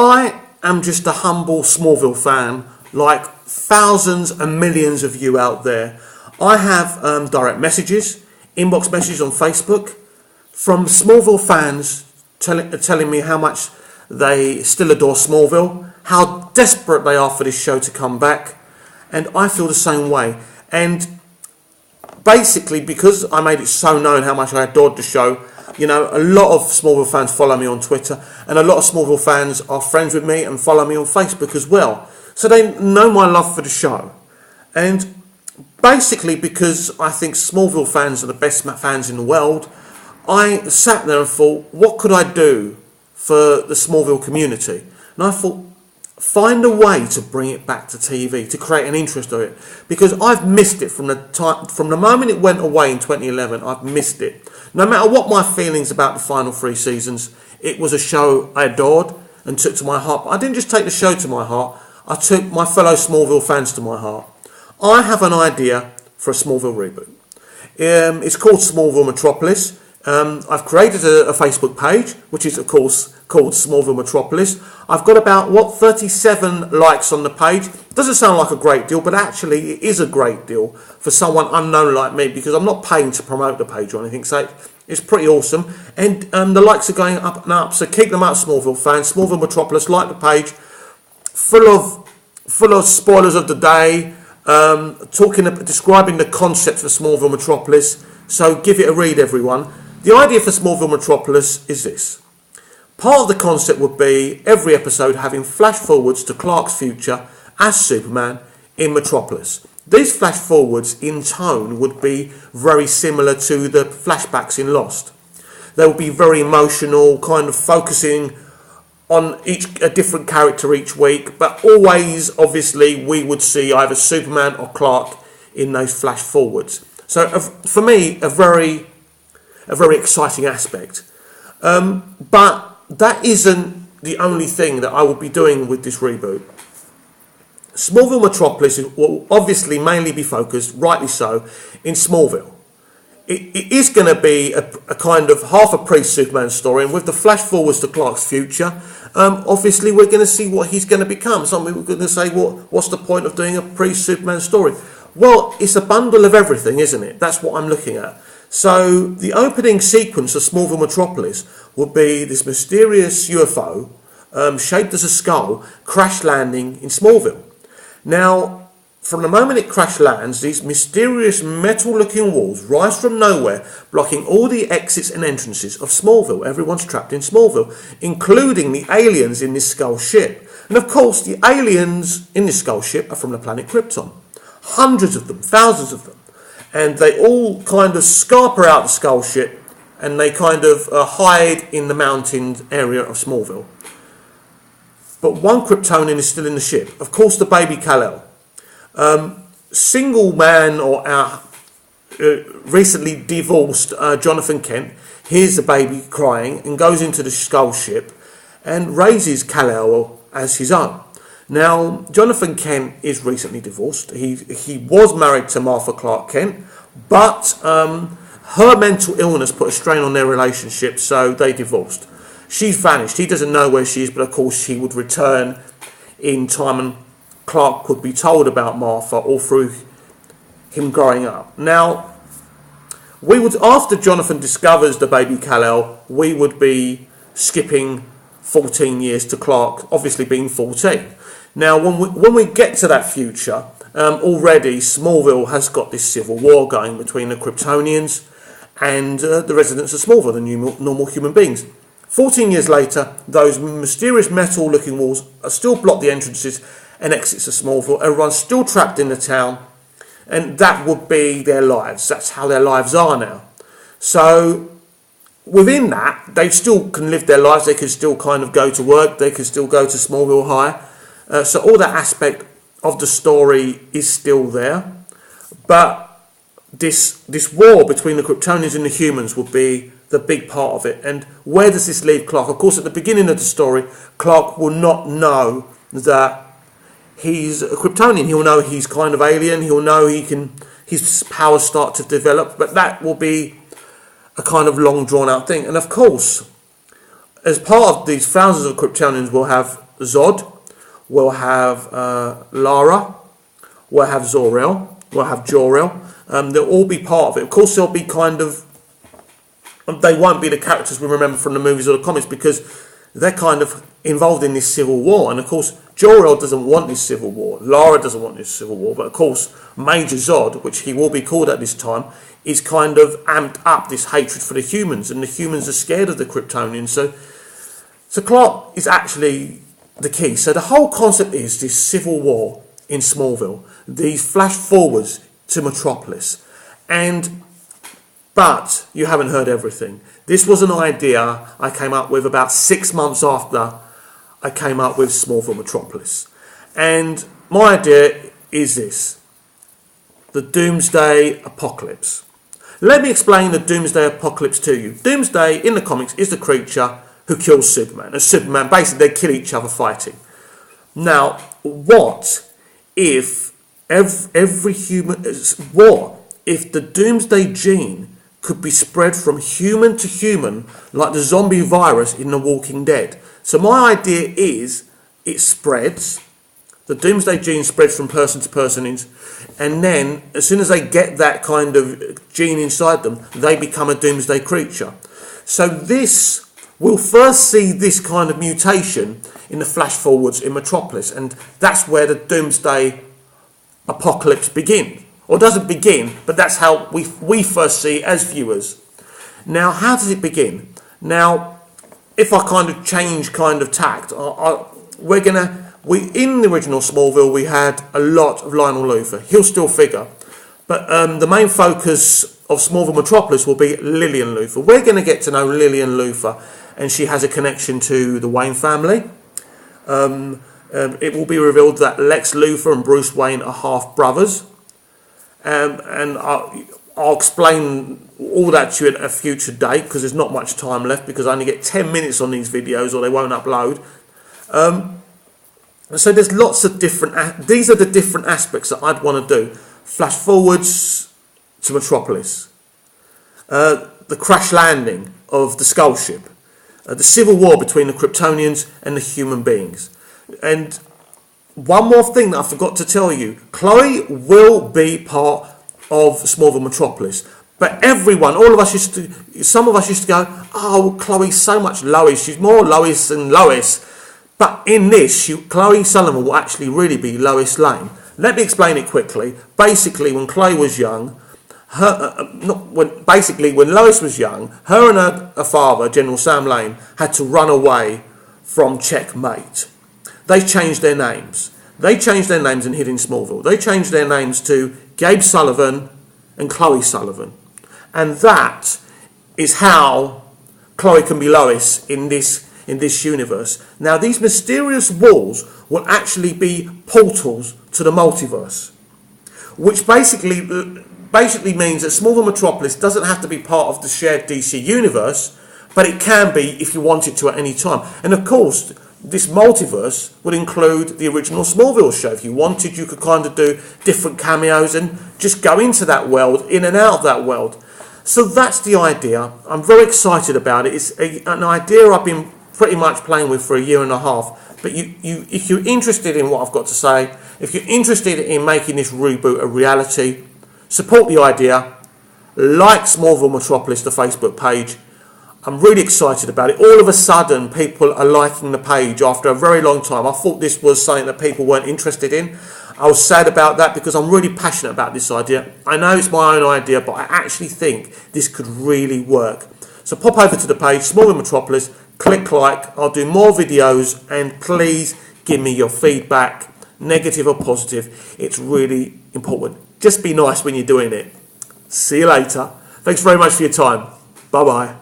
I am just a humble Smallville fan, like thousands and millions of you out there. I have direct messages, inbox messages on Facebook from Smallville fans telling me how much they still adore Smallville, how desperate they are for this show to come back, and I feel the same way. And basically, because I made it so known how much I adored the show, you know, a lot of Smallville fans follow me on Twitter, and a lot of Smallville fans are friends with me and follow me on Facebook as well. So they know my love for the show. And basically, because I think Smallville fans are the best fans in the world, I sat there and thought, what could I do for the Smallville community? And I thought, find a way to bring it back to TV, to create an interest of it, because I've missed it from the moment it went away in 2011. I've missed it. No matter what my feelings about the final 3 seasons, it was a show I adored and took to my heart. But I didn't just take the show to my heart, I took my fellow Smallville fans to my heart. I have an idea for a Smallville reboot. It's called Smallville-Metropolis. I've created a Facebook page, which is of course called Smallville-Metropolis. I've got about 37 likes on the page. Doesn't sound like a great deal, but actually it is a great deal for someone unknown like me, because I'm not paying to promote the page or anything, so it's pretty awesome. And the likes are going up and up, so keep them up, Smallville fans. Smallville-Metropolis, like the page, full of spoilers of the day, describing the concept for Smallville-Metropolis. So give it a read, everyone. The idea for Smallville-Metropolis is this. Part of the concept would be every episode having flash forwards to Clark's future as Superman in Metropolis. These flash forwards in tone would be very similar to the flashbacks in Lost. They would be very emotional, kind of focusing on a different character each week, but always, obviously, we would see either Superman or Clark in those flash forwards. So for me, a very exciting aspect. But that isn't the only thing that I will be doing with this reboot. Smallville-Metropolis will obviously mainly be focused, rightly so, in Smallville. It is going to be a kind of half a pre-Superman story, and with the flash forwards to Clark's future, obviously we're going to see what he's going to become. Some people are going to say, what's the point of doing a pre-Superman story? Well, it's a bundle of everything, isn't it? That's what I'm looking at. So the opening sequence of Smallville-Metropolis would be this mysterious UFO, shaped as a skull, crash landing in Smallville. Now, from the moment it crash lands, these mysterious metal-looking walls rise from nowhere, blocking all the exits and entrances of Smallville. Everyone's trapped in Smallville, including the aliens in this skull ship. And of course, the aliens in this skull ship are from the planet Krypton. Hundreds of them, thousands of them. And they all kind of scarper out the skull ship, and they kind of hide in the mountain area of Smallville. But one Kryptonian is still in the ship. Of course, the baby Kal-El. Single man or recently divorced Jonathan Kent hears the baby crying and goes into the skull ship and raises Kal-El as his own. Now, Jonathan Kent is recently divorced. He was married to Martha Clark Kent, but her mental illness put a strain on their relationship, so they divorced. She's vanished. He doesn't know where she is, but of course she would return in time, and Clark could be told about Martha all through him growing up. Now, after Jonathan discovers the baby Kal-El, we would be skipping 14 years to Clark, obviously being 14. Now, when we get to that future, already Smallville has got this civil war going between the Kryptonians and the residents of Smallville, the normal human beings. 14 years later, those mysterious metal-looking walls are still block the entrances and exits of Smallville. Everyone's still trapped in the town, and that would be their lives. That's how their lives are now. So within that, they still can live their lives. They can still kind of go to work. They can still go to Smallville High. So all that aspect of the story is still there. But this war between the Kryptonians and the humans would be the big part of it. And where does this leave Clark? Of course, at the beginning of the story, Clark will not know that he's a Kryptonian. He'll know he's kind of alien. He'll know his powers start to develop. But that will be a kind of long drawn out thing. And of course, as part of these thousands of Kryptonians will have Zod, we'll have Lara, we'll have Zor-El, we'll have Jor-El. They'll all be part of it. Of course, they'll be kind of... They won't be the characters we remember from the movies or the comics because they're kind of involved in this civil war. And of course, Jor-El doesn't want this civil war. Lara doesn't want this civil war. But of course, Major Zod, which he will be called at this time, is kind of amped up this hatred for the humans. And the humans are scared of the Kryptonians. So Clark is actually the key. So the whole concept is this civil war in Smallville. These flash forwards to Metropolis. But you haven't heard everything. This was an idea I came up with about 6 months after I came up with Smallville-Metropolis. And my idea is this: the Doomsday Apocalypse. Let me explain the Doomsday Apocalypse to you. Doomsday in the comics is the creature who kills Superman. And Superman, basically, they kill each other fighting. Now, what if every human... What if the Doomsday gene could be spread from human to human like the zombie virus in The Walking Dead? So my idea is it spreads, the Doomsday gene spreads from person to person, and then as soon as they get that kind of gene inside them, they become a Doomsday creature. So this, we'll first see this kind of mutation in the flash forwards in Metropolis, and that's where the Doomsday Apocalypse begins. Or doesn't begin, but that's how we first see it as viewers. Now, how does it begin? Now, if I kind of change kind of tact, in the original Smallville, we had a lot of Lionel Luthor. He'll still figure. But the main focus of Smallville-Metropolis will be Lillian Luthor. We're going to get to know Lillian Luthor, and she has a connection to the Wayne family. It will be revealed that Lex Luthor and Bruce Wayne are half-brothers. And I'll explain all that to you at a future date because there's not much time left because I only get 10 minutes on these videos or they won't upload. So there's lots of different... These are the different aspects that I'd want to do. Flash forwards to Metropolis. The crash landing of the Skull Ship. The civil war between the Kryptonians and the human beings. And... one more thing that I forgot to tell you. Chloe will be part of Smallville-Metropolis. But everyone, some of us used to go, oh, Chloe's so much Lois. She's more Lois than Lois. But in this, Chloe Sullivan will actually really be Lois Lane. Let me explain it quickly. Basically, when Chloe was young, when Lois was young, her and her father, General Sam Lane, had to run away from Checkmate. They changed their names. They changed their names and hid in Smallville. They changed their names to Gabe Sullivan and Chloe Sullivan. And that is how Chloe can be Lois in this universe. Now, these mysterious walls will actually be portals to the multiverse, which basically means that Smallville-Metropolis doesn't have to be part of the shared DC universe, but it can be if you want it to at any time. And of course, this multiverse would include the original Smallville show. If you wanted, you could kind of do different cameos and just go into that world, in and out of that world. So that's the idea. I'm very excited about it. It's an idea I've been pretty much playing with for a year and a half. But if you're interested in what I've got to say, if you're interested in making this reboot a reality, support the idea, like Smallville-Metropolis, the Facebook page. I'm really excited about it. All of a sudden, people are liking the page after a very long time. I thought this was something that people weren't interested in. I was sad about that because I'm really passionate about this idea. I know it's my own idea, but I actually think this could really work. So pop over to the page, Smallville-Metropolis, click like. I'll do more videos, and please give me your feedback, negative or positive. It's really important. Just be nice when you're doing it. See you later. Thanks very much for your time. Bye-bye.